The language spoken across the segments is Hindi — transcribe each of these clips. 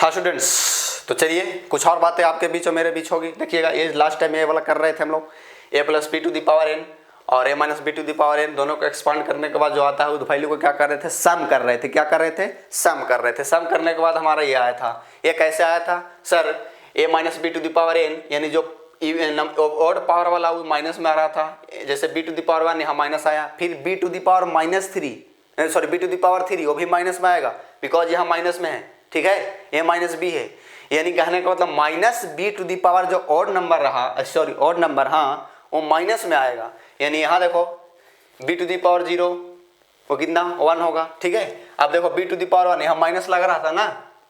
हाँ स्टूडेंट्स, तो चलिए कुछ और बातें आपके बीच और मेरे बीच होगी। देखिएगा, ये लास्ट टाइम ये वाला कर रहे थे हम लोग, a plus B to the power n और a minus B to the power n दोनों को एक्सपांड करने के बाद जो आता है उस वैल्यू को क्या कर रहे थे, सम कर रहे थे। क्या कर रहे थे, सम कर रहे थे। सम करने के बाद हमारा ये आया था, ये कैसे आया था sir, a minus B to the power n यानी जो ऑड पावर वाला वो माइनस में आ रहा था, जैसे b टू दी पावर 1 यहाँ माइनस आया, फिर b to the power minus 3 sorry b to the power 3 वो भी माइनस में आएगा बिकॉज यहाँ माइनस में है, ठीक है, a माइनस बी है। यानी कहने का मतलब minus B to the power जो ऑड नंबर रहा, सॉरी ऑड नंबर, हाँ वो माइनस में आएगा। यानी यहाँ देखो b टू दी पावर 0 वो कितना 1 होगा, ठीक है। अब देखो b टू दी पावर 1 यहाँ माइनस लग रहा था ना,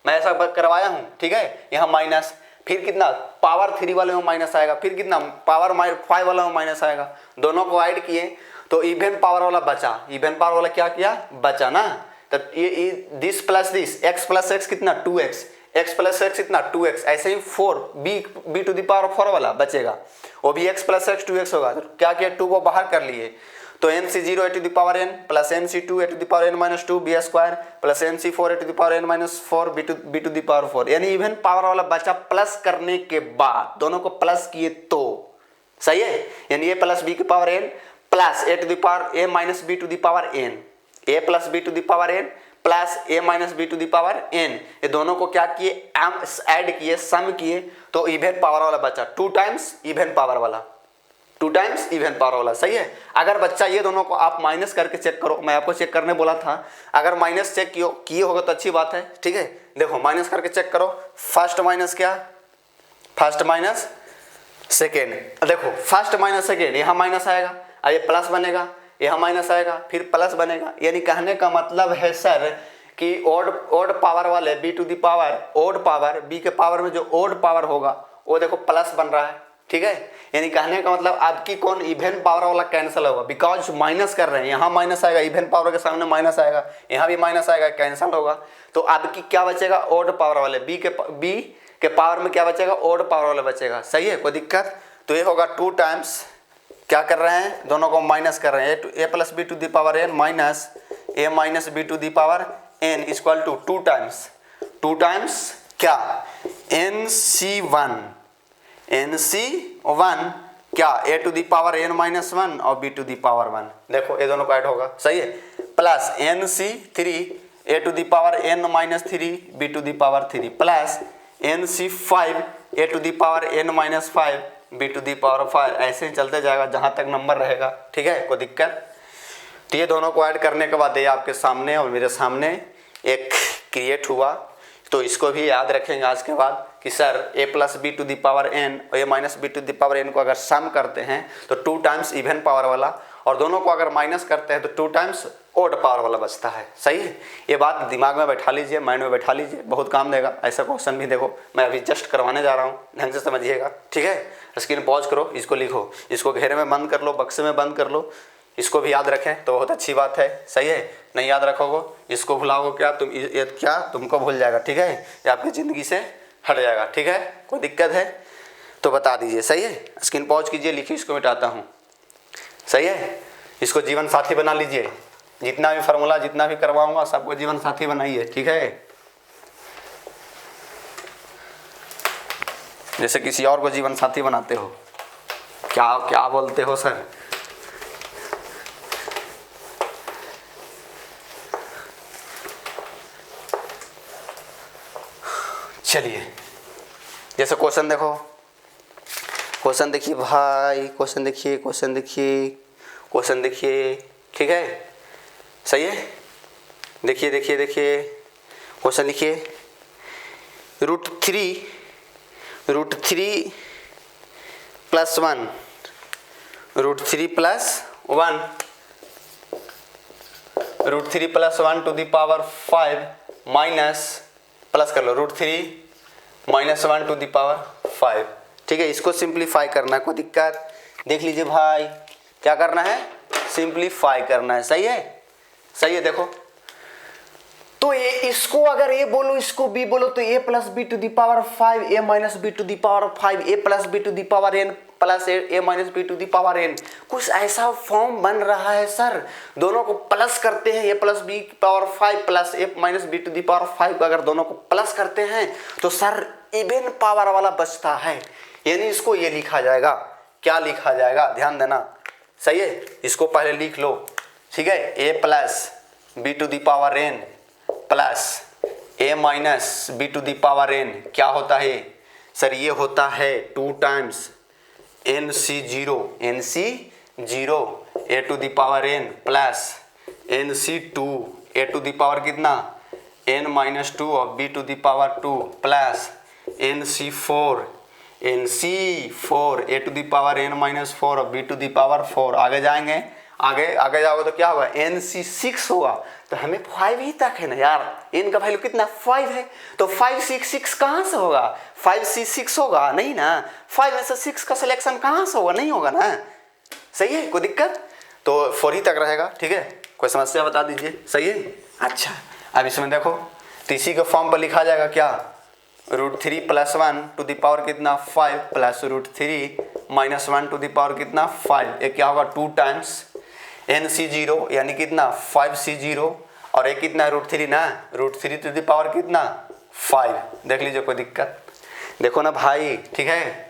मैं ऐसा करवाया हूँ, ठीक है, यहाँ माइनस, फिर कितना पावर 3 वाले में माइनस आएगा, फिर कितना पावर 5 वाला में माइनस आएगा। दोनों को ऐड किए तो इवन पावर वाला बचा, इवन पावर वाला क्या किया, बचा ना। तब ये this plus this, x plus x कितना 2x, x प्लस एक्स कितना 2x, ऐसे ही 4 b टू दी पावर 4 वाला बचेगा, वो भी x प्लस एक्स 2x होगा। तो क्या किया, 2 को बाहर कर लिए, तो nc0 a to the power n plus nc2 a to the power n minus 2 b square plus nc4 a to the power n minus 4 b to the power 4। यानी इवन पावर वाला बचा प्लस करने के बाद, दोनों को प्लस किए तो सही है। यानी a प्लस बी की power n plus a to the power a minus B to the power n, a plus B to the power n plus a minus B to the power n, ये दोनों को क्या किए, ऐड किए, सम किए, तो इवन पावर वाला बचा 2 टाइम्स इवन पावर वाला, 2 टाइम्स इवन पावर वाला, सही है। अगर बच्चा ये दोनों को आप माइनस करके चेक करो, मैं आपको चेक करने बोला था, अगर माइनस चेक किए होगा तो अच्छी बात है, ठीक है। देखो माइनस करके चेक करो, फर्स्ट माइनस क्या, फर्स्ट माइनस सेकेंड, देखो फर्स्ट माइनस सेकेंड, यहाँ माइनस आएगा, ये प्लस बनेगा, यहाँ माइनस आएगा, फिर प्लस बनेगा। यानी कहने का मतलब है सर कि ओड पावर वाले b to the power, odd power b के पावर में जो ओड पावर होगा वो देखो प्लस बन रहा है, ठीक है। यानी कहने का मतलब आपकी कौन, इवन पावर वाला कैंसिल होगा, बिकॉज माइनस कर रहे हैं, यहाँ माइनस आएगा, इवन पावर के सामने माइनस आएगा, यहाँ भी माइनस आएगा, कैंसिल होगा। तो आपकी क्या बचेगा, ओड पावर वाले b के पावर में क्या बचेगा, ओड पावर वाला बचेगा, सही है, कोई दिक्कत। तो ये होगा 2 टाइम्स, क्या कर रहे हैं, दोनों को माइनस कर रहे हैं, a plus B to the power n minus a minus B to the power n इक्वल टू 2 टाइम्स क्या, nc1 क्या, a to the power n minus 1 और b टू दी पावर 1, देखो ये दोनों को ऐड होगा, सही है, plus nc3 a to the power n minus 3 b to the power 3 plus nc5 a to the power n minus 5 b to the power 5, ऐसे ही चलते जाएगा जहाँ तक नंबर रहेगा, ठीक है, कोई दिक्कत। तो ये दोनों को ऐड करने के बाद ये आपके सामने और मेरे सामने एक क्रिएट हुआ। तो इसको भी याद रखेंगे आज के बाद कि sir a plus B to the power n और a minus B to the power n को अगर सम करते हैं तो 2 टाइम्स इवन पावर वाला, और दोनों को अगर माइनस करते हैं तो 2 टाइम्स ओड पावर वाला बचता है, सही है। ये बात दिमाग में बैठा लीजिए, माइंड में बैठा लीजिए, बहुत काम देगा। ऐसा क्वेश्चन भी देखो मैं अभी जस्ट करवाने जा रहा हूँ, ढंग से समझिएगा, ठीक है। स्क्रीन पॉज करो, इसको लिखो, इसको घेरे में बंद कर लो, बक्से में बंद कर लो, इसको भी याद रखें तो बहुत अच्छी बात है, सही है। नहीं याद रखोगे, इसको भुलाओगे क्या तुम, ये क्या तुमको भूल जाएगा, ठीक है, ये आपकी ज़िंदगी से हट जाएगा, ठीक है। कोई दिक्कत है तो बता दीजिए, सही है। स्क्रीन पॉज कीजिए, लिखिए, इसको मिटाता हूँ, सही है। इसको जीवन साथी बना लीजिए, जितना भी फार्मूला जितना भी करवाऊंगा सबको जीवन साथी बनाइए, ठीक है। जैसे किसी और को जीवन साथी बनाते हो, क्या क्या बोलते हो सर, चलिए जैसे क्वेश्चन देखो, क्वेश्चन देखिए भाई, क्वेश्चन देखिए, ठीक है, सही है। देखिए क्वेश्चन लिखिए, root three plus 1, root three plus 1 to the power 5 minus, plus कर लो, root 3 minus 1 to the power 5, ठीक है। इसको सिंप्लीफाई करना है, कोई दिक्कत, देख लीजिए भाई, क्या करना है, सिंप्लीफाई करना है, सही है। देखो तो ये इसको अगर ए बोलो, इसको बी बोलो, तो a plus B to the power 5, a minus B to the power 5, a plus B to the power n plus A minus B to the power N, कुछ ऐसा फॉर्म बन रहा है सर। दोनों को प्लस करते हैं, ए प्लस बी की power 5 plus A minus B to the power 5, अगर दोनों को प्लस करते हैं तो सर इवन पावर वाला बचता है, यानी इसको ये लिखा जाएगा, क्या लिखा जाएगा, ध्यान देना, सही है। इसको पहले लिख लो, ठीक है, A plus B to the power N plus A minus B to the power N क्या होता है सर, ये होता है 2 times N C zero A to the power N plus N C 2 A to the power कितना एन माइनस 2 और B to the power 2 plus N C 4 A to the power N minus 4 और बी टू दी पावर 4। आगे जाएंगे, आगे जाओगे तो क्या होगा, एन सी 6 होगा, तो हमें 5 ही तक है ना यार, एन का वैल्यू कितना 5 है, तो 5 6 6 कहाँ से होगा, 5 सी 6 होगा नहीं ना, 5 में से 6 का सिलेक्शन कहाँ से होगा, नहीं होगा ना, सही है, कोई दिक्कत, तो 4 ही तक रहेगा, ठीक है, कोई समस्या बता दीजिए, सही है। अच्छा अब इसमें देखो, तो इसी के फॉर्म पर लिखा जाएगा क्या, √3 + 1 टू द पावर कितना 5 प्लस √3 - 1 टू द पावर कितना 5, ये क्या होगा 2 टाइम्स एन सी 0 यानी कितना 5 सी 0 और एक कितना √3 ना, √3 टू द पावर कितना 5, देख लीजिए कोई दिक्कत, देखो ना भाई, ठीक है,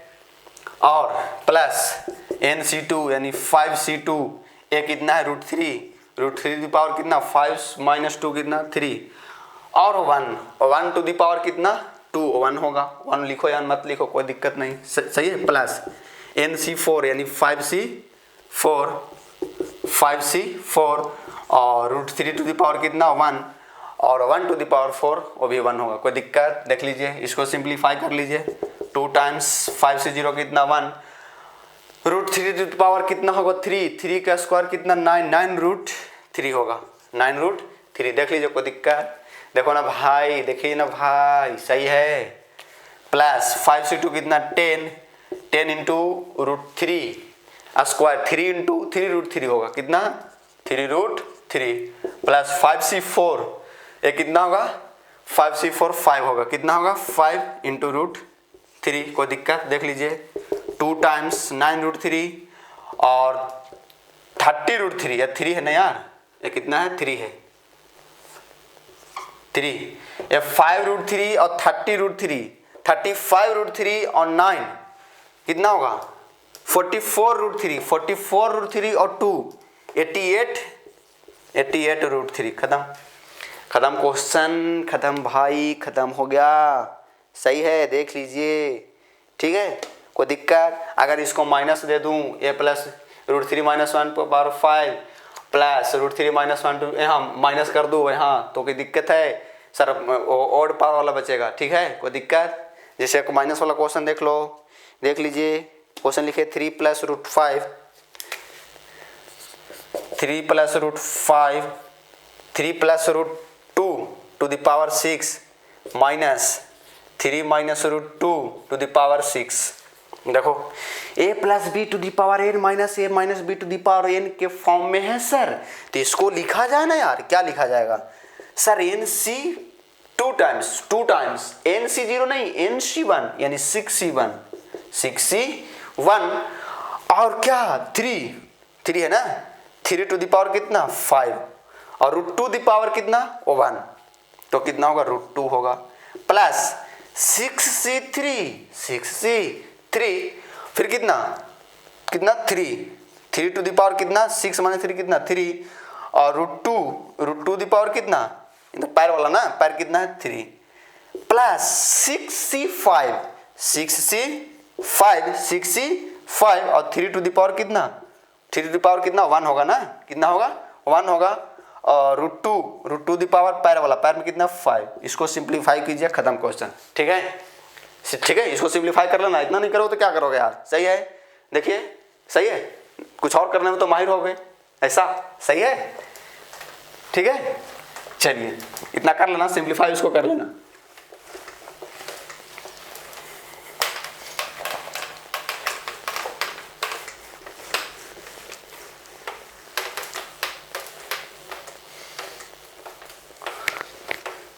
और प्लस एन सी 2 यानी 5 सी 2, ये कितना है √3 टू द पावर कितना 5 - 2 कितना 3 और 1 टू द पावर कितना 2, 1 होगा, 1 लिखो या मत लिखो कोई दिक्कत नहीं, सही है, प्लस एन सी 4 यानी 5 सी 4 और √3 टू द पावर कितना 1 और 1 टू द पावर 4 वो भी 1 होगा, कोई दिक्कत, देख लीजिए, इसको सिंप्लीफाई कर लीजिए, 2 टाइम्स 5 से 0 कितना 1, √3 टू द पावर कितना होगा 3 का स्क्वायर कितना 9 √3 होगा, 9 √3, देख लीजिए कोई दिक्कत, देखो ना भाई, देखिए ना भाई, सही है, प्लस 5 से 2 कितना 10 इंटू √3 स्क्वायर 3 इंटू 3 √3 होगा कितना 3 √3 प्लस 5 से 4, ये कितना होगा 5 से 4 5 होगा, कितना होगा 5 इंटू √3, कोई दिक्कत, देख लीजिए, 2 टाइम्स 9 √3 और 30 √3, या 3 है ना यार, ये कितना है 3 है 3, ये 5 √3 और 30 √3, 35 √3 और 9 कितना होगा 44 √3, 44 √3 और 2 88 √3, खत्म क्वेश्चन, खत्म भाई, खत्म हो गया, सही है, देख लीजिए, ठीक है, कोई दिक्कत, अगर इसको माइनस दे दूं ए प्लस √3 - 1 पावर 5 प्लस √3 - 1 टू यहाँ माइनस कर दूँ यहाँ, तो कोई दिक्कत है सर, ऑड पावर वाला बचेगा, ठीक है, कोई दिक्कत, जैसे आपको माइनस वाला क्वेश्चन देख लो, देख लीजिए, क्वेश्चन लिखे 3 + √5 3 + √5 3 + √2 to the power 6 minus 3 - √2 to the power 6, देखो a + b to the power n minus a minus b to the power n के फॉर्म में है सर, तो इसको लिखा जाए ना यार, क्या लिखा जाएगा sir, N C 2 times N C 0 नहीं एन सी 1 यानी 6c1 और क्या 3 है ना, 3 टू द पावर कितना 5 और √2 द पावर कितना 1, तो कितना होगा √2 होगा, प्लस 6c3 फिर कितना 3 टू द पावर कितना 6 माइनस 3 कितना 3 और √2 द पावर कितना, तो पैर वाला ना, पैर कितना है 3 प्लस 6c5 और 3 टू द पावर कितना 1 होगा ना, कितना होगा 1 होगा और √2 द पावर पैर वाला, पैर में कितना 5, इसको सिंप्लीफाई कीजिए, खत्म क्वेश्चन, ठीक है, इसको सिंप्लीफाई कर लेना, इतना नहीं करोगे तो क्या करोगे यार, सही है, देखिए सही है, कुछ और करने में तो माहिर हो गए, ऐसा सही है, ठीक है, चलिए इतना कर लेना, सिंप्लीफाई उसको कर लेना।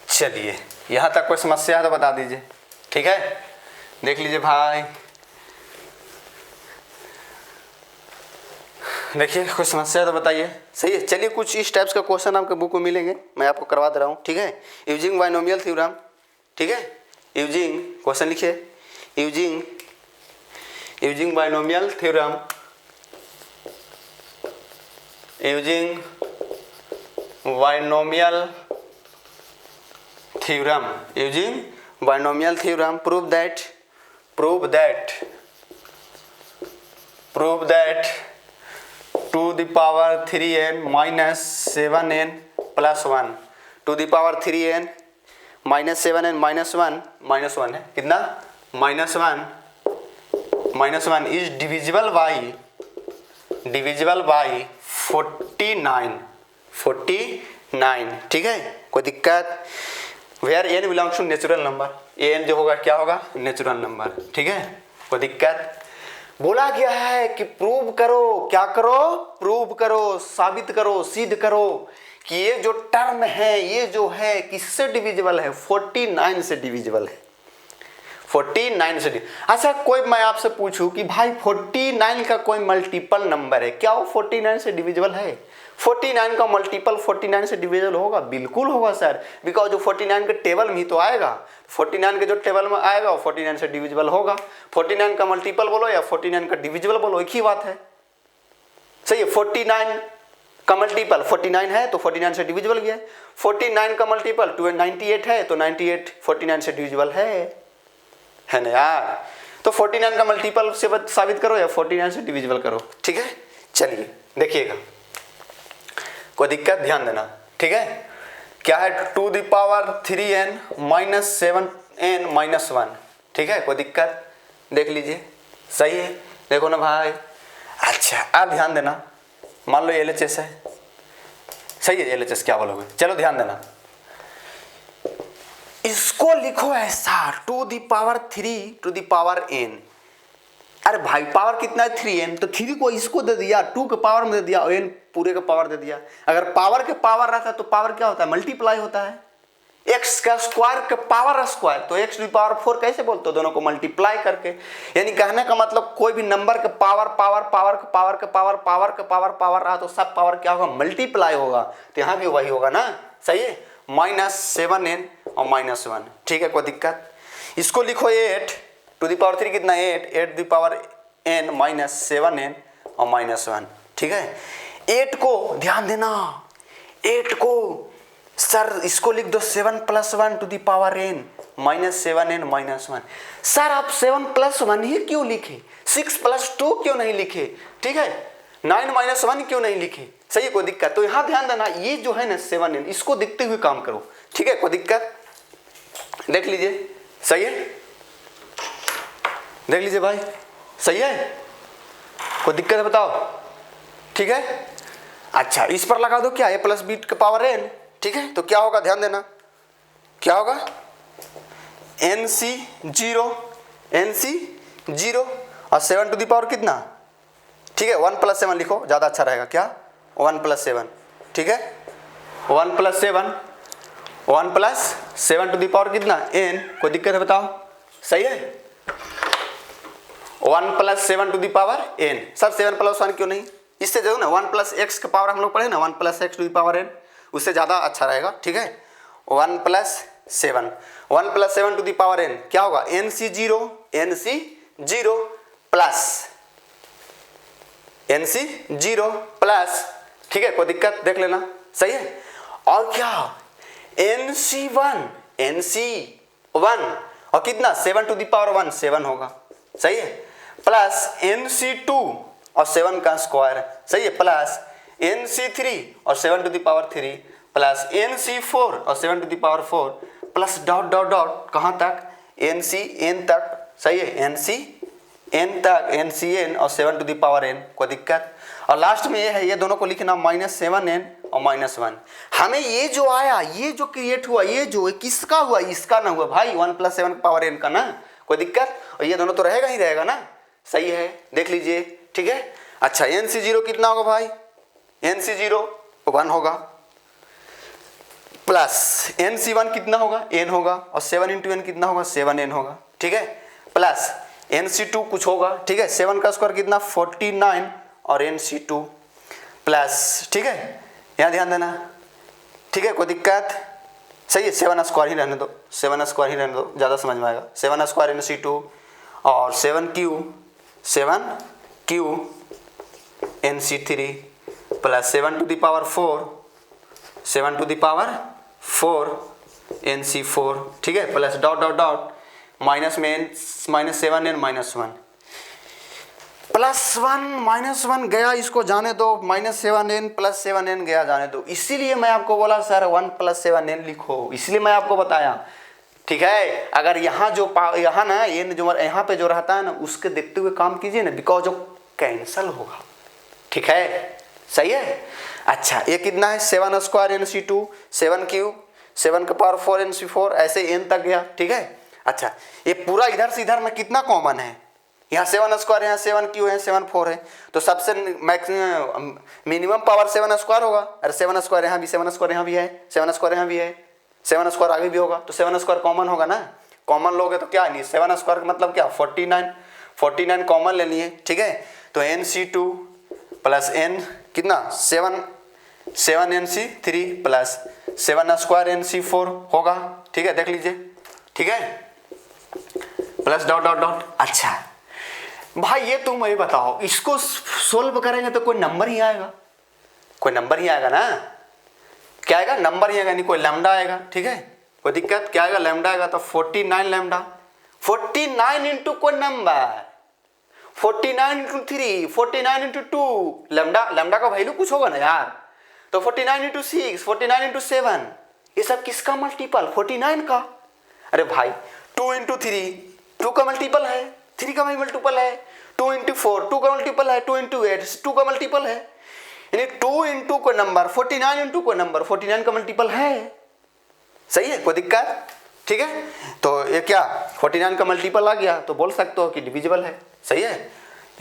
चलिए यहाँ तक कोई समस्या है तो बता दीजिए, ठीक है, देख लीजिए भाई, देखिए कोई समस्या है तो बताइए। सही है, चलिए कुछ इस टाइप्स का क्वेश्चन आपके बुक में मिलेंगे, मैं आपको करवा दे रहा हूँ। ठीक है, यूजिंग बाइनोमियल थ्योरम। ठीक है, यूजिंग, क्वेश्चन लिखिए, using binomial theorem, using binomial theorem, using binomial theorem, prove that 2 the power 3n minus 7n plus 1, 2 the power 3n minus 7n minus 1 है कितना, -1 is divisible by 49। ठीक है, कोई दिक्कत? Where n belongs to natural number, n जो होगा क्या होगा, नेचुरल नंबर। ठीक है, कोई दिक्कत? बोला गया है कि प्रूव करो, क्या करो, प्रूव करो, साबित करो, सिद्ध करो कि ये जो टर्म है, ये जो है किससे डिविजिबल है, 49 से डिविजिबल है, 49 से। अच्छा कोई मैं आपसे पूछूं कि भाई 49 का कोई मल्टीपल नंबर है क्या, वो 49 से डिविजिबल है? 49 का मल्टीपल 49 से डिविजिबल होगा? बिल्कुल होगा सर, बिकॉज जो 49 के टेबल में ही तो आएगा, 49 के जो टेबल में आएगा वो 49 से डिविजिबल होगा। 49 का मल्टीपल बोलो या 49 का डिविजिबल बोलो, एक ही बात है। सही है, 49 का मल्टीपल 49 है तो 49 से डिविजिबल गया। 49 का मल्टीपल 98 है तो 98 49 से डिविजिबल है ना यार। तो 49 का मल्टीपल से साबित करो या 49 से डिविजिबल करो। ठीक है, चलिए देखिएगा, कोई दिक्कत? ध्यान देना। ठीक है, क्या है, 2 the power 3n minus 7n minus 1। ठीक है, कोई दिक्कत? देख लीजिए, सही है, देखो ना भाई। अच्छा अब ध्यान देना, मान लो LHS है, सही है, LHS क्या बोलोगे, चलो ध्यान देना, इसको लिखो ऐसा 2 the power 3 to the power n। अरे भाई पावर कितना है, 3n, तो 3 को इसको दे दिया, 2 के पावर में दे दिया, n पूरे का पावर दे दिया। अगर पावर के पावर रहता है तो पावर क्या होता है, मल्टीप्लाई होता है। x का स्क्वायर के पावर स्क्वायर, तो x टू द पावर 4 कैसे बोलते हो, दोनों को मल्टीप्लाई करके। यानी कहने का मतलब कोई भी नंबर के पावर पावर पावर के पावर के पावर पावर के पावर पावर रहा तो सब पावर क्या होगा, मल्टीप्लाई होगा। तो यहाँ भी वही होगा ना, सही है, -7n और -1। ठीक है, कोई दिक्कत? इसको लिखो 8 टू द पावर 3 कितना, 8 to the power n -7n और -1। ठीक है, 8 को ध्यान देना, 8 को सर इसको लिख दो 7 + 1 to the power n -7n -1। Sir आप 7 + 1 ही क्यों लिखे, 6 + 2 क्यों नहीं लिखे? ठीक है, 9 - 1 क्यों नहीं लिखे? सही है, कोई दिक्कत? तो यहाँ ध्यान देना, ये जो है ना 7n, इसको देखते हुए काम करो। ठीक है, कोई दिक्कत? देख लीजिए, सही है, देख लीजिए भाई, सही है, कोई दिक्कत है बताओ? ठीक है, अच्छा इस पर लगा दो क्या, a + b के पावर n। ठीक है, तो क्या होगा, ध्यान देना, क्या होगा, NC 0 और 7 टू द पावर कितना, ठीक है, 1 + 7 लिखो, ज़्यादा अच्छा रहेगा। क्या, 1 + 7। ठीक है, 1 + 7 टू द पावर कितना, n। कोई दिक्कत है बताओ? सही है, 1 + 7 to the power n। Sir 7 + 1 क्यों नहीं, इससे जो ना 1 + x का पावर हम लोग पढ़े ना, 1 + x to the power n, उससे ज़्यादा अच्छा रहेगा। ठीक है, 1 + 7 टू द पावर n क्या होगा, NC 0 प्लस। ठीक है, कोई दिक्कत? देख लेना, सही है। और क्या, NC 1 और कितना, 7 टू द पावर 1 7 होगा, सही है, प्लस NC 2 और 7 का स्क्वायर, सही है, प्लस NC 3 और 7 to the power 3 plus NC 4 और 7 to the power 4 plus dot dot dot कहाँ तक, NC n तक, सही है, NC n तक, NCn और 7 टू द पावर n। कोई दिक्कत? और लास्ट में ये है, ये दोनों को लिखना -7n और -1। हमें ये जो आया, ये जो क्रिएट हुआ, ये जो किसका हुआ, इसका ना हुआ भाई, 1 + 7 पावर n का ना। कोई दिक्कत? और ये दोनों तो रहेगा ही रहेगा ना, सही है, देख लीजिए। ठीक है, अच्छा NC 0 कितना होगा भाई, NC 0 1 होगा, प्लस NC 1 कितना होगा, n होगा, और 7 × n कितना होगा, 7n होगा। ठीक है, प्लस NC 2 कुछ होगा, ठीक है, 7 का स्क्वायर कितना 49 और NC 2 प्लस, ठीक है, यहाँ ध्यान देना, ठीक है, कोई दिक्कत, सही है, 7 स्क्वायर ही रहने दो, 7 स्क्वायर ही रहने दो, ज़्यादा समझ में आएगा। 7 स्क्वायर इन C2 और 7Q इन C3 plus 7 to the power 4 इन C4, ठीक है, plus dot dot dot minus में -7 n -1 +1 गया, इसको जाने दो, -7n +7n गया, जाने दो। इसीलिए मैं आपको बोला सर 1 + 7n लिखो, इसलिए मैं आपको बताया, ठीक है। अगर यहाँ जो यहाँ ना ये जो यहाँ पे जो रहता है ना, उसके देखते हुए काम कीजिए ना, बिकॉज जो कैंसल होगा, ठीक है, सही है। अच्छा, ये कितना है, 7 स्क्वायर इन C2, 7Q 7 के पावर 4 इन C4, ऐसे n तक गया, ठीक है। अच्छा, ये पूरा इधर से इधर में कितना कॉमन है, यहाँ 7 स्क्वायर, यहाँ 7Q है, 7 4 है, तो सबसे मैक्सिमम मिनिमम पावर 7 स्क्वायर होगा। अरे 7 स्क्वायर यहाँ भी, 7 स्क्वायर यहाँ भी है, 7 स्क्वायर यहाँ भी है, 7 स्क्वायर आगे भी होगा, तो 7 स्क्वायर कॉमन होगा ना। कॉमन लोगे तो क्या नहीं, 7 स्क्वायर का मतलब क्या, 49 कॉमन ले लिए, ठीक है। तो NC2 प्लस n कितना 7 NC3 प्लस 7 स्क्वायर NC4 होगा, ठीक है, देख लीजिए, ठीक है, प्लस डॉट डॉट डॉट। अच्छा भाई, ये तुम मुझे बताओ, इसको सोल्व करेंगे तो कोई नंबर ही आएगा, कोई नंबर ही आएगा ना, क्या आएगा, नंबर ही आएगा, नहीं कोई लैम्डा आएगा, ठीक है, कोई दिक्कत, क्या आएगा, लैम्डा आएगा। तो 49 लैम्डा, 49 इंटू कोई नंबर, 49 इंटू 3, 49 इंटू 2, लैम्डा का वैल्यू कुछ होगा ना यार, तो 49 इंटू 6, 49 इंटू 7, ये सब किसका मल्टीपल, 49 का। अरे भाई 2 इंटू 3, 2 का मल्टीपल है, 3 का मल्टीपल है, 2 इंटू 4, 2 का मल्टीपल है, 2 इंटू 8, 2 का मल्टीपल है, यानी 2 इंटू कोई नंबर, 49 इंटू कोई नंबर, 49 का मल्टीपल है, सही है, कोई दिक्कत, ठीक है। तो ये क्या 49 का मल्टीपल आ गया, तो बोल सकते हो कि डिविजिबल है, सही है,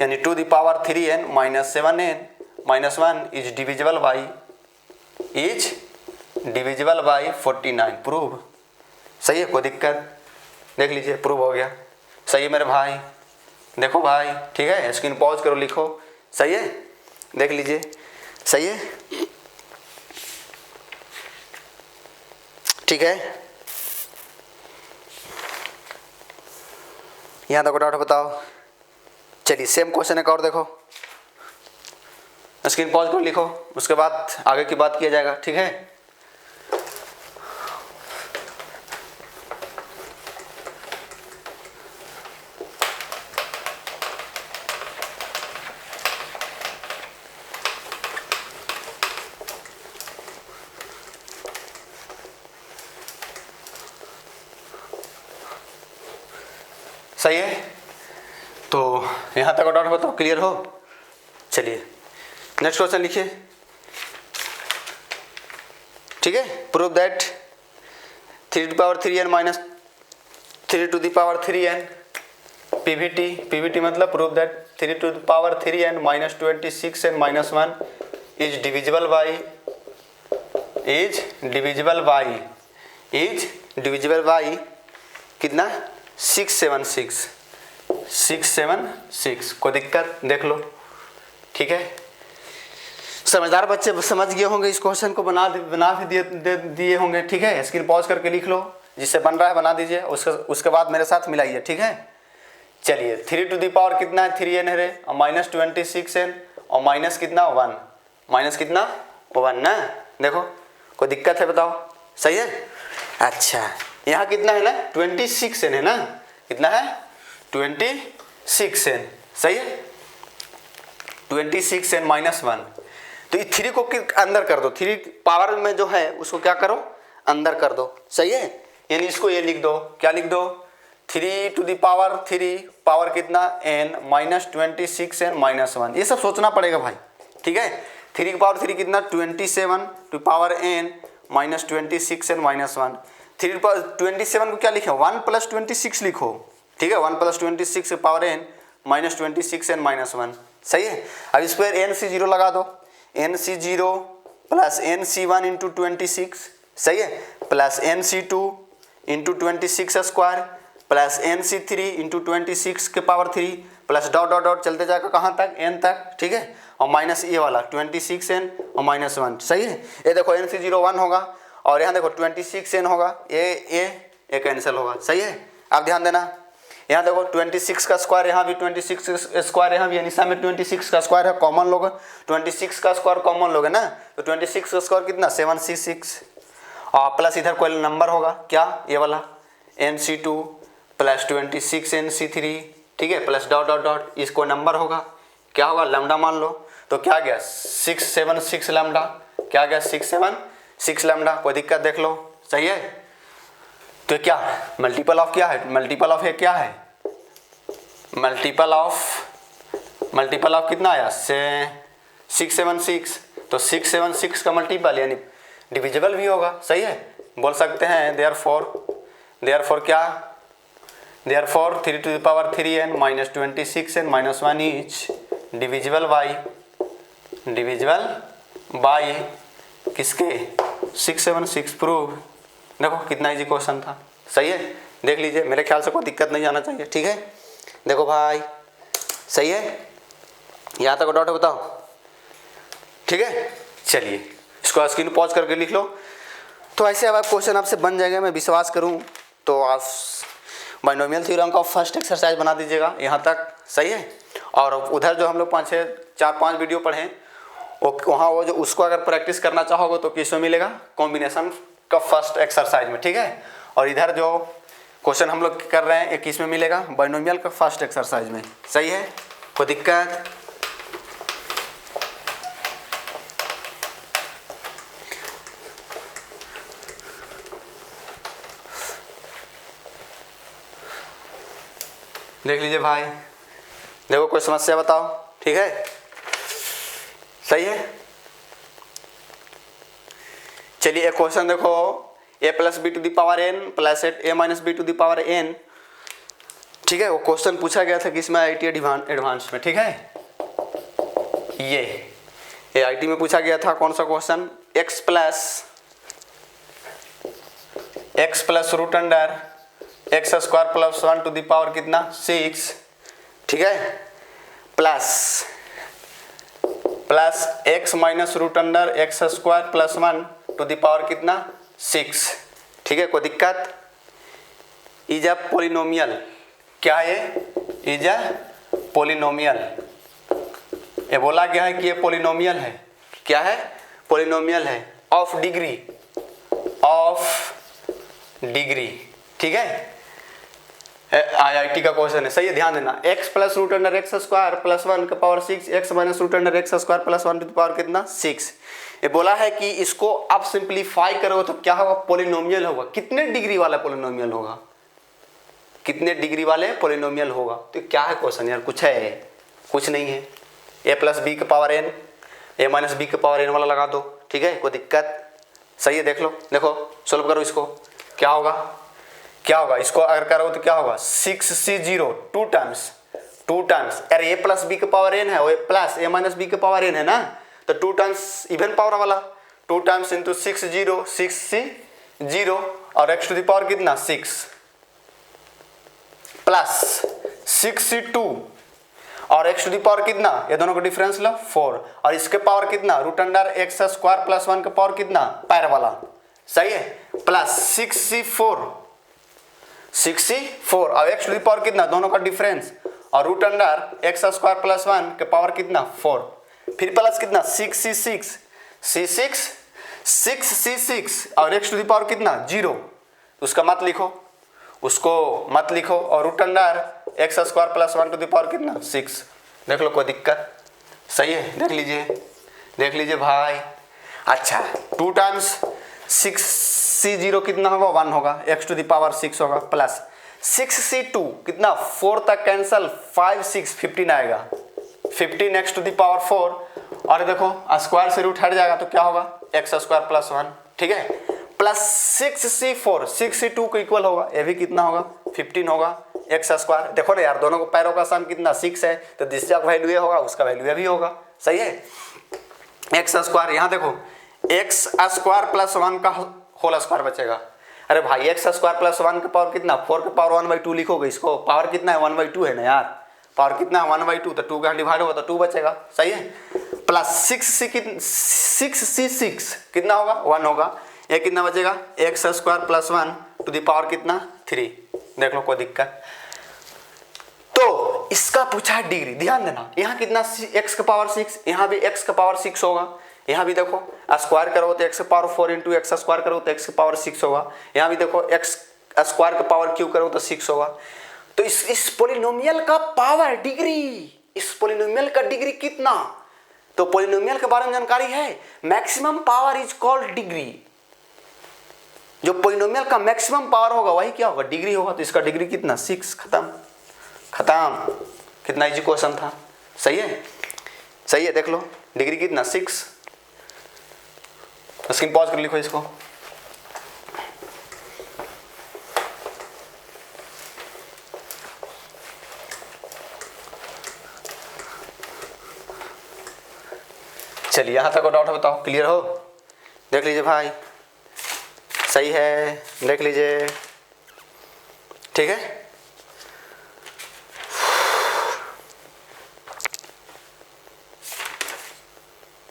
यानी 2 the power 3n - 7n - 1 is divisible by 49, prove, सही है, कोई दिक्कत, देख लीजिए, प्रूव हो गया, सही है मेरे भाई, देखो भाई, ठीक है, स्क्रीन पॉज करो, लिखो, सही है, देख लीजिए, सही है, ठीक है। यहाँ तक डाउट बताओ। चलिए सेम क्वेश्चन एक और देखो, स्क्रीन पॉज करो, लिखो, उसके बाद आगे की बात किया जाएगा, ठीक है। सही है, तो यहाँ तक डाउट बताओ, क्लियर हो। चलिए नेक्स्ट क्वेश्चन लिखिए, ठीक है। Prove that 3 to power 3n minus 3 to the power 3n PVT मतलब prove that 3 to the power 3n minus 26n minus 1 is divisible by कितना 676। कोई दिक्कत, देख लो, ठीक है। समझदार बच्चे समझ गए होंगे, इस क्वेश्चन को बना भी दिए होंगे, ठीक है। स्क्रीन पॉज करके लिख लो, जिससे बन रहा है बना दीजिए, उसके बाद मेरे साथ मिलाइए, ठीक है। चलिए 3 टू द पावर कितना है 3n है रे, और माइनस 26n और माइनस कितना 1, माइनस कितना 1 ना, देखो कोई दिक्कत है बताओ, सही है। अच्छा यहाँ कितना है ना 26n है ना, कितना है 26n, सही है, 26n माइनस 1, तो ये 3 को अंदर कर दो, 3 पावर में जो है उसको क्या करो अंदर कर दो, सही है। यानी इसको ये लिख दो, क्या लिख दो 3 टू द पावर 3 पावर कितना n माइनस 26n माइनस 1, ये सब सोचना पड़ेगा भाई, ठीक है। 3 की पावर 3 कितना 27 to power n minus 26n minus 1, 3 power 27 को क्या लिखे 1 प्लस 26 लिखो, ठीक है, 1 plus 26 power n minus 26n minus 1, सही है। अब इस पर NC0 लगा दो, NC0 प्लस NC1 इंटू 26, सही है, plus NC2 into 26 square plus NC3 into 26 के power 3 plus dot dot dot चलते जाएगा कहाँ तक, n तक, ठीक है। और माइनस ये वाला 26n और -1, सही है। ये देखो n से 0 1 होगा और यहाँ देखो 26n होगा, ये कैंसिल होगा, सही है। आप ध्यान देना, यहाँ देखो 26 का स्क्वायर, यहाँ भी 26 स्क्वायर, यहाँ भी, यानी में 26 का स्क्वायर है, कॉमन लोग 26 का स्क्वायर कॉमन लोग है ना, तो 26 का स्क्वायर कितना 766 और प्लस इधर कोई नंबर होगा क्या, ये वाला nc2 प्लस 26nc3, ठीक है, प्लस डॉट डॉट डॉट, इसको नंबर होगा, क्या होगा लैम्डा मान लो, तो क्या गया 676 लैम्डा, क्या गया 676 लैम्डा, कोई दिक्कत देख लो, सही है। तो क्या मल्टीपल ऑफ क्या है, मल्टीपल ऑफ है क्या है, मल्टीपल ऑफ कितना आया 676, तो 676 का मल्टीपल यानी डिविजिबल भी होगा, सही है। बोल सकते हैं देयरफॉर क्या, therefore 3 to the power 3n minus 26n minus 1 is divisible by किसके 676 प्रूव। देखो कितना इजी क्वेश्चन था, सही है, देख लीजिए, मेरे ख्याल से कोई दिक्कत नहीं आना चाहिए, ठीक है। देखो भाई सही है, यहाँ तक डाउट बताओ, ठीक है। चलिए इसको स्क्रीन पॉज करके लिख लो, तो ऐसे अब क्वेश्चन आपसे बन जाएगा, मैं विश्वास करूँ तो आप बाइनोमियल थ्योरम का फर्स्ट एक्सरसाइज बना दीजिएगा यहाँ तक, सही है। और उधर जो हम लोग 4-5 वीडियो पढ़ें वहाँ वो जो उसको अगर प्रैक्टिस करना चाहोगे तो किसमें मिलेगा, कॉम्बिनेशन का फर्स्ट एक्सरसाइज में, ठीक है। और इधर जो क्वेश्चन हम लोग कर रहे हैं ये किस में मिलेगा, बाइनोमियल का फर्स्ट एक्सरसाइज में, सही है। कोई दिक्कत, देख लीजिए भाई, देखो कोई समस्या बताओ, ठीक है, सही है। चलिए एक क्वेश्चन देखो, a plus B to the power n plus a minus B to the power n, ठीक है। वो क्वेश्चन पूछा गया था किसमें, IIT एडवांस में, ठीक है। ये IIT में पूछा गया था, कौन सा question, x plus root under X square plus 1 to the power कितना 6, ठीक है, plus x minus root under X square plus 1 to the power कितना 6, ठीक है। कोई दिक्कत, इज अ पोलिनोमियल, क्या है इज अ पोलिनोमियल, ये बोला गया है कि ये पोलिनोमियल है, क्या है, पोलिनोमियल है ऑफ डिग्री, ठीक है। IIT का क्वेश्चन है, सही है, ध्यान देना। x plus root under X square plus 1 का power 6, x minus root under X square plus 1 to the power कितना 6, ये बोला है कि इसको आप सिंप्लीफाई करोगे तो क्या होगा, पोलिनोमियल होगा। कितने डिग्री वाला पोलिनोमियल होगा, कितने डिग्री वाले पोलिनोमियल होगा, तो क्या है क्वेश्चन यार, कुछ है, कुछ नहीं है। a प्लस बी का power n, a minus B का पावर n वाला लगा दो, ठीक है, कोई दिक्कत, सही है। देख लो, देखो सोल्व करो इसको, क्या होगा इसको अगर करो तो क्या होगा 6c0 2 टाइम्स, अरे a प्लस बी का पावर n है और प्लस a माइनस बी का पावर n है ना, तो 2 टाइम्स इवन पावर वाला, 2 टाइम्स इंटू 6c0 और x टू द पावर कितना 6 प्लस 6c2 और x टू द पावर कितना, ये दोनों का डिफरेंस लो 4 और इसके पावर कितना root under X square plus 1 का पावर कितना पैर वाला, सही है, प्लस 6c4 और x टू द पावर कितना, दोनों का डिफरेंस और root under X square plus 1 के पावर कितना 4, फिर प्लस कितना 6c6 और x टू द पावर कितना 0, उसका मत लिखो, उसको मत लिखो, और root under X square plus 1 to the power कितना 6, देख लो कोई दिक्कत, सही है, देख लीजिए भाई। अच्छा 2 टाइम्स 6c0 कितना होगा 1 होगा, x टू द पावर 6 होगा, प्लस 6c2 कितना 4 तक कैंसल 5 6 15 आएगा, 15 x टू द पावर 4 और देखो स्क्वायर से रूट हट जाएगा तो क्या होगा एक्स स्क्वायर प्लस 1, ठीक है, प्लस 6c4 6c2 को इक्वल होगा, ये भी कितना होगा 15 होगा एक्स स्क्वायर। देखो ना यार, दोनों को पैरों का सम कितना 6 है, तो जिसका वैल्यू ये होगा उसका वैल्यू ये भी होगा, सही है। एक्स स्क्वायर, यहाँ देखो एक्स स्क्वायर प्लस 1 का होल स्क्वायर बचेगा, अरे भाई एक्स स्क्वायर प्लस 1 का पावर कितना 4 का पावर 1/2 लिखोगे, इसको पावर कितना है 1/2 है ना यार, पावर कितना 1/2, तो 2 का डिवाइड होगा तो 2 बचेगा, सही है। प्लस 6c6 कितना होगा 1 होगा, ये कितना बचेगा x² + 1 टू द पावर कितना 3। देख लो कोई दिक्कत। तो इसका पूछा है डिग्री, ध्यान देना, यहाँ कितना x⁻6, यहाँ भी x⁻6 होगा, यहाँ भी देखो स्क्वायर करो तो x⁴ इंटू x² करो तो x⁻6 होगा, यहाँ भी देखो x² का पावर क्यू करो तो 6 होगा। तो इस पोलिनोमियल का पावर डिग्री, इस पोलिनोमियल का डिग्री कितना, तो पोलिनोमियल के बारे में जानकारी है, maximum power is called degree. जो पोलिनोमियल का मैक्सिमम पावर होगा वही क्या होगा डिग्री होगा। तो इसका डिग्री कितना 6, खत्म। कितना इजी क्वेश्चन था, सही है, सही है। देख लो डिग्री कितना 6। स्क्रीन पॉज कर लिखो इसको। चलिए यहाँ तक डाउट बताओ, क्लियर हो, देख लीजिए भाई, सही है, देख लीजिए, ठीक है।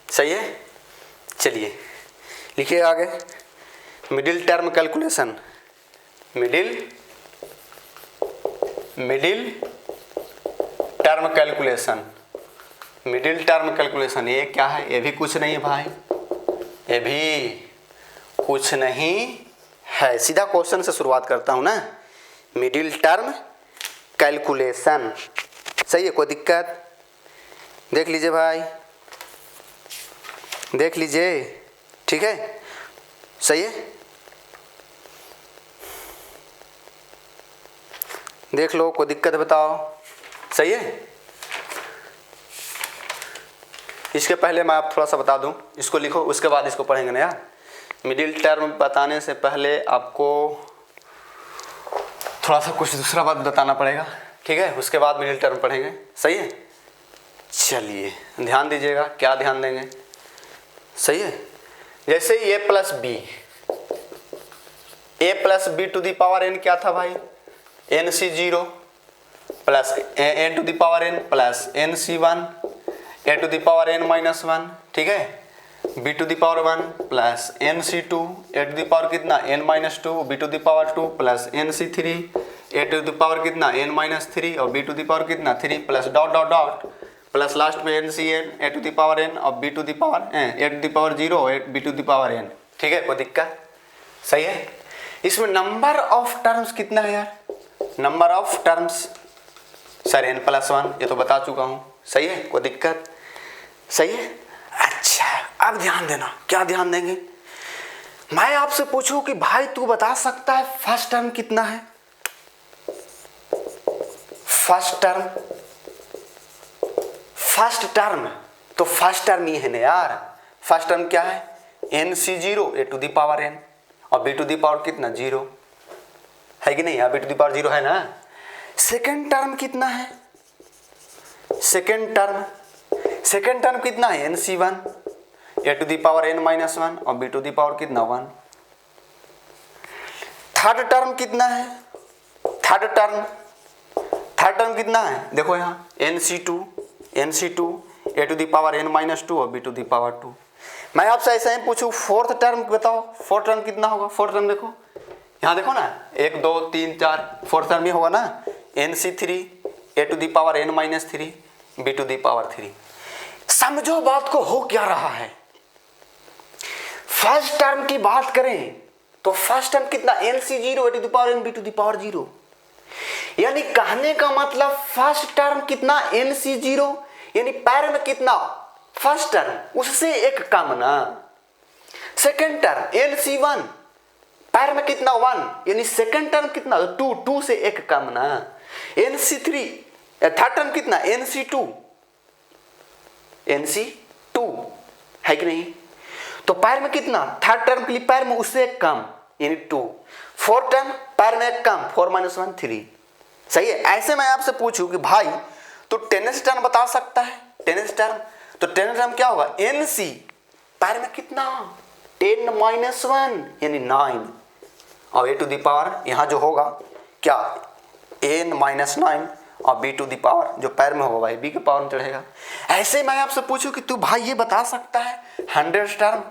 सही है, चलिए लिखिए आगे। Middle term calculation, middle term calculation, middle term calculation, ये क्या है, ये भी कुछ नहीं है भाई, ये भी कुछ नहीं है। सीधा क्वेश्चन से शुरुआत करता हूं ना, मिडिल टर्म कैलकुलेशन, सही है, कोई दिक्कत, देख लीजिए भाई, देख लीजिए, ठीक है, सही है, देख लो, कोई दिक्कत बताओ, सही है। इसके पहले मैं आप थोड़ा सा बता दूं, इसको लिखो, उसके बाद इसको पढ़ेंगे ना यार। मिडिल टर्म बताने से पहले आपको थोड़ा सा कुछ दूसरा बात बताना पड़ेगा, ठीक है, उसके बाद मिडिल टर्म पढ़ेंगे, सही है। चलिए ध्यान दीजिएगा, क्या ध्यान देंगे, सही है। जैसे a + b to the power n क्या था भाई, nc0 plus n to the power n plus nc1 a to the power n - 1, ठीक है, b to the power 1 plus nc2 a to the power कितना n - 2 b to the power 2 plus nc3 a to the power कितना n - 3 और b टू द पावर कितना 3 plus dot dot dot plus last में ncn a to the power n और b to the power a to the power 0 b to the power n, ठीक है, कोई दिक्कत, सही है। इसमें नंबर ऑफ टर्म्स कितना है यार, number of terms sir n+1, ये तो बता चुका हूँ, सही है, कोई दिक्कत, सही है। अच्छा अब ध्यान देना, क्या ध्यान देंगे, मैं आपसे पूछूं कि भाई तू बता सकता है फर्स्ट टर्म कितना है, फर्स्ट टर्म, तो फर्स्ट टर्म ये है ना यार, फर्स्ट टर्म क्या है nc0 a to the power n और b टू द पावर कितना 0 है कि नहीं, b टू द पावर 0 है ना। सेकेंड टर्म कितना है, सेकेंड टर्म कितना है nc1 a to the power n - 1 और b टू द पावर कितना 1। थर्ड टर्म कितना है, थर्ड टर्म कितना है, देखो यहाँ nc2 a to the power n - 2 और b टू द पावर 2। मैं आपसे ऐसा ही पूछूं फोर्थ टर्म बताओ, फोर्थ टर्म कितना होगा, फोर्थ टर्म देखो यहाँ, देखो ना 1 2 3 4, फोर्थ टर्म ये होगा ना nc3 a to the power n - 3 b to the power 3। समझो बात को, हो क्या रहा है। फर्स्ट टर्म की बात करें तो फर्स्ट टर्म कितना nc0 a to the power n b to the power 0, यानी कहने का मतलब फर्स्ट टर्म कितना nc0, यानी पैर में कितना फर्स्ट टर्म उससे एक कम ना। सेकेंड टर्म nc1 पैर में कितना 1, यानी सेकेंड टर्म कितना 2 से एक कम ना। nc3 थर्ड टर्म कितना nc2 है कि नहीं, तो पैर में कितना थर्ड टर्म के लिए पैर में उससे एक कम यानी 2। फोर्थ टर्म पैर में एक कम 4 - 1 3, सही है। ऐसे मैं आपसे पूछूं कि भाई तो टेनेस टर्म बता सकता है, टेनेस टर्म, तो टेनेस टर्म क्या होगा nc पैर में कितना 10 - 1 यानी 9 और a टू द पावर यहाँ जो होगा क्या n - 9 और b टू द पावर जो पैर में होगा भाई b के पावर में चढ़ेगा। ऐसे मैं आपसे पूछूं कि तू भाई ये बता सकता है 100 टर्म,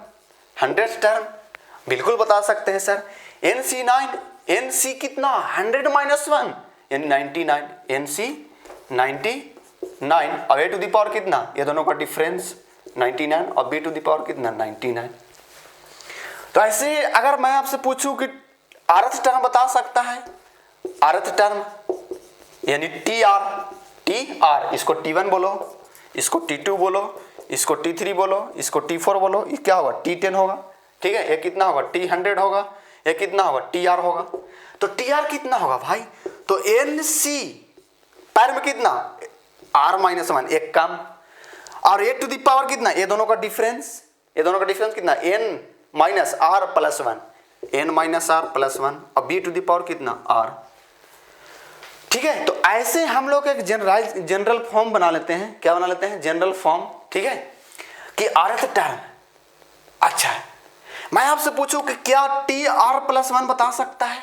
बिल्कुल बता सकते हैं सर। NC कितना 100 - 1 यानी 99, NC 99 और a टू द पावर कितना, ये दोनों का डिफरेंस 99 और b टू द पावर कितना 99। तो ऐसे अगर मैं आपसे पूछूं कि rth टर्म बता सकता है, rth टर्म यानी TR, इसको T1 बोलो, इसको T2 बोलो, इसको T3 बोलो, इसको T4 बोलो, ये क्या होगा T10 होगा, ठीक है। ये कितना होगा T100 होगा, ये कितना होगा TR होगा। तो TR कितना होगा भाई, तो NC पैर में कितना R - 1 एक कम, और a टू द पावर कितना, ये दोनों का डिफरेंस कितना n - R + 1, n - R + 1 और b टू द पावर कितना R, ठीक है। तो ऐसे हम लोग एक जनरल फॉर्म बना लेते हैं, क्या बना लेते हैं जनरल फॉर्म, ठीक है, कि rth टर्म। अच्छा है, मैं आपसे पूछूं कि क्या TR + 1 बता सकता है,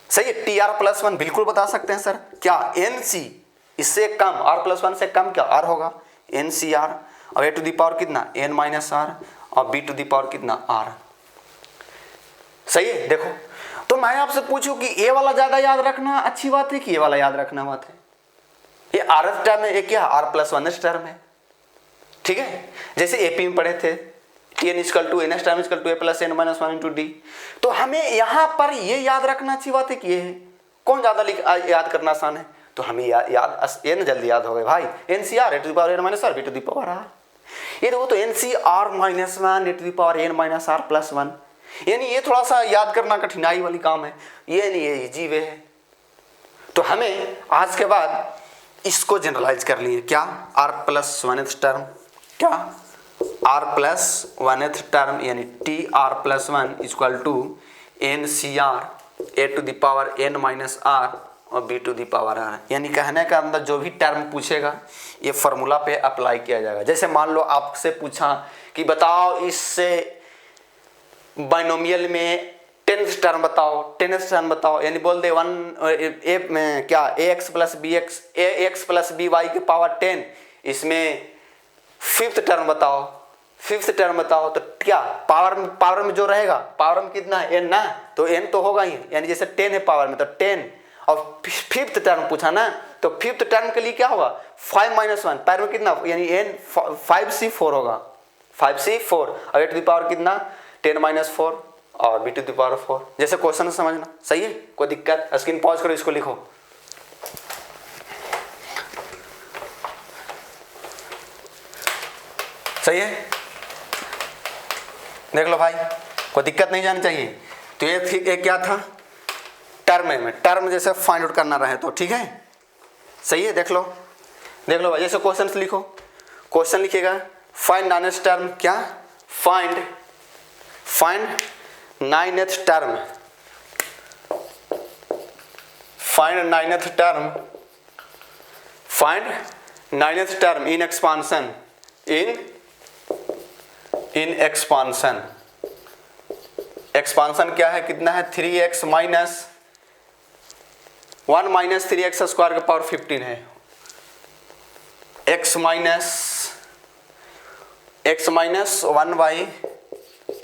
सही है, TR + 1 बिल्कुल बता सकते हैं सर। क्या NC इससे कम, R + 1 से कम क्या R होगा, NCR, और a टू द पावर कितना n - R और b टू द पावर कितना R, सही है। देखो तो मैं आपसे पूछूं कि ये वाला ज्यादा याद रखना अच्छी बात है कि ये वाला याद रखना बात है, ये rth टर्म है, ये क्या R + 1 टर्म है, ठीक है। जैसे एपी में पढ़े थे Tn = ns term = a + n - 1 × d, तो हमें यहाँ पर ये याद रखना अच्छी बात है कि ये है, कौन ज्यादा याद करना आसान है, तो हमें याद ये ना जल्दी याद हो गए भाई, NCR a to the power n - R b to the power R, ये देखो तो NCR - 1 a to the power n - R + 1, यानी ये थोड़ा सा याद करना कठिनाई वाली काम है, ये नहीं है इजी वे है। तो हमें आज के बाद इसको जनरलाइज कर लिए, क्या R + 1th टर्म, क्या R + 1th टर्म यानी TR + 1 = NCR a to the power n - R और b to the power R, यानी कहने का अंदर जो भी टर्म पूछेगा ये फॉर्मूला पे अप्लाई किया जाएगा। जैसे मान लो आपसे पूछा कि बताओ इससे बाइनोमियल में 10th टर्म बताओ, यानी बोल दे ax + by के पावर 10, इसमें 5th टर्म बताओ, तो क्या पावर में जो रहेगा, पावर में कितना है n ना, तो n तो होगा ही, यानी जैसे 10 है पावर में तो 10, और 5th टर्म पूछा ना, तो 5th टर्म के लिए क्या होगा 5 - 1 पावर में कितना, यानी n 5c4 होगा, 5c4 और a टू द पावर कितना 10 - 4 और b टू द पावर 4। जैसे क्वेश्चन समझना, सही है, कोई दिक्कत, स्क्रीन पॉज करो, इसको लिखो। सही है, देख लो भाई, कोई दिक्कत नहीं जानी चाहिए। तो ये क्या था टर्म जैसे फाइंड आउट करना रहे तो ठीक है, सही है। देख लो भाई, जैसे क्वेश्चन लिखो, क्वेश्चन लिखिएगा फाइंड 9th टर्म, क्या find 9th term, find 9th term in expansion, expansion क्या है, कितना है 3x - 1 - 3x² के पावर 15 है, x - 1 /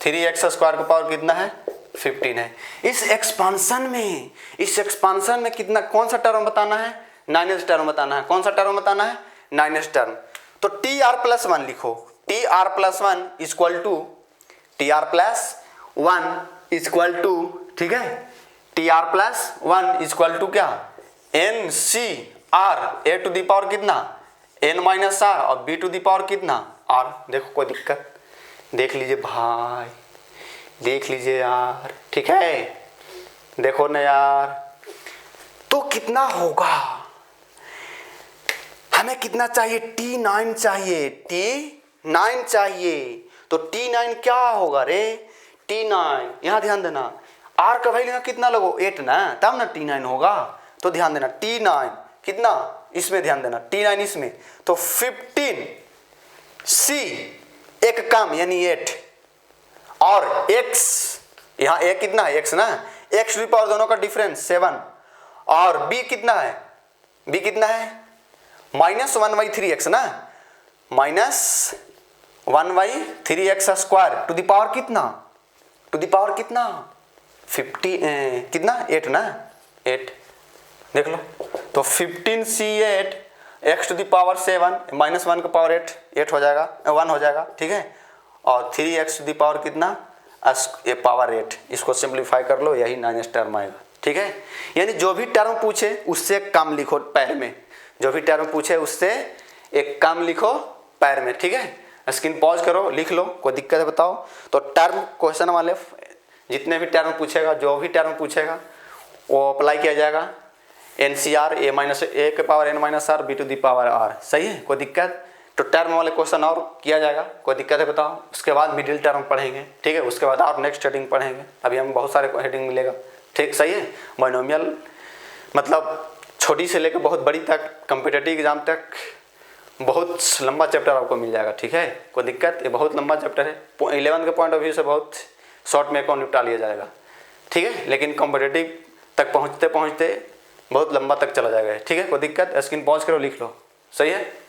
3x² के पावर कितना है 15 है। इस एक्सपांशन में कितना, कौन सा टर्म बताना है 9th टर्म बताना है, कौन सा टर्म बताना है 9th टर्म। तो TR + 1 लिखो, TR + 1 = ठीक है, TR + 1 = क्या NCR a to the power कितना n - R और b टू द पावर कितना R। देखो कोई दिक्कत, देख लीजिए भाई, देख लीजिए यार, ठीक है, देखो ना यार, तो कितना होगा, हमें कितना चाहिए T9 चाहिए, तो T9 क्या होगा रे, T9 यहां ध्यान देना, R का वैल्यू कितना लगो 8 ना, तब ना T9 होगा, तो ध्यान देना T9 कितना, इसमें ध्यान देना T9 इसमें, तो 15C एक कम यानी 8 और x यहाँ a कितना है x ना, x टू द पावर दोनों का डिफरेंस 7 और b कितना है बी कितना है -1/3x ना, -1/3x square to the power कितना 50 कितना 8 ना 8 देख लो। तो 15c8 x to the power 7 -1 का पावर 8 हो जाएगा 1 हो जाएगा, ठीक है। और 3x टू द पावर कितना पावर 8, इसको सिंप्लीफाई कर लो, यही 9s टर्म आएगा, ठीक है। यानी जो भी टर्म पूछे उससे कम लिखो पैर में, जो भी टर्म पूछे उससे एक कम लिखो पैर में, ठीक है। स्क्रीन पॉज करो, लिख लो, कोई दिक्कत है बताओ। तो टर्म क्वेश्चन वाले जितने भी टर्म पूछेगा, जो भी टर्म पूछेगा वो अप्लाई किया जाएगा। NCR a के power n-r b to the power r, सही है, कोई दिक्कत। तो टर्म वाले क्वेश्चन और किया जाएगा, कोई दिक्कत है बताओ। उसके बाद मिडिल टर्म पढ़ेंगे, ठीक है। उसके बाद और नेक्स्ट हेडिंग पढ़ेंगे, अभी हमें बहुत सारे हेडिंग मिलेगा, ठीक, सही है। बाइनोमियल मतलब छोटी से लेकर बहुत बड़ी तक, कॉम्पिटिटिव एग्जाम तक बहुत लंबा चैप्टर आपको मिल जाएगा, ठीक है, कोई दिक्कत। ये बहुत लंबा चैप्टर है, 11 के पॉइंट ऑफ व्यू से बहुत शॉर्ट में अकाउंट निपटा लिया जाएगा, ठीक है। लेकिन कॉम्पिटिटिव तक पहुँचते पहुँचते बहुत लंबा तक चला जाएगा, ठीक है, कोई दिक्कत। स्क्रीन पॉज करो, लिख लो, सही है।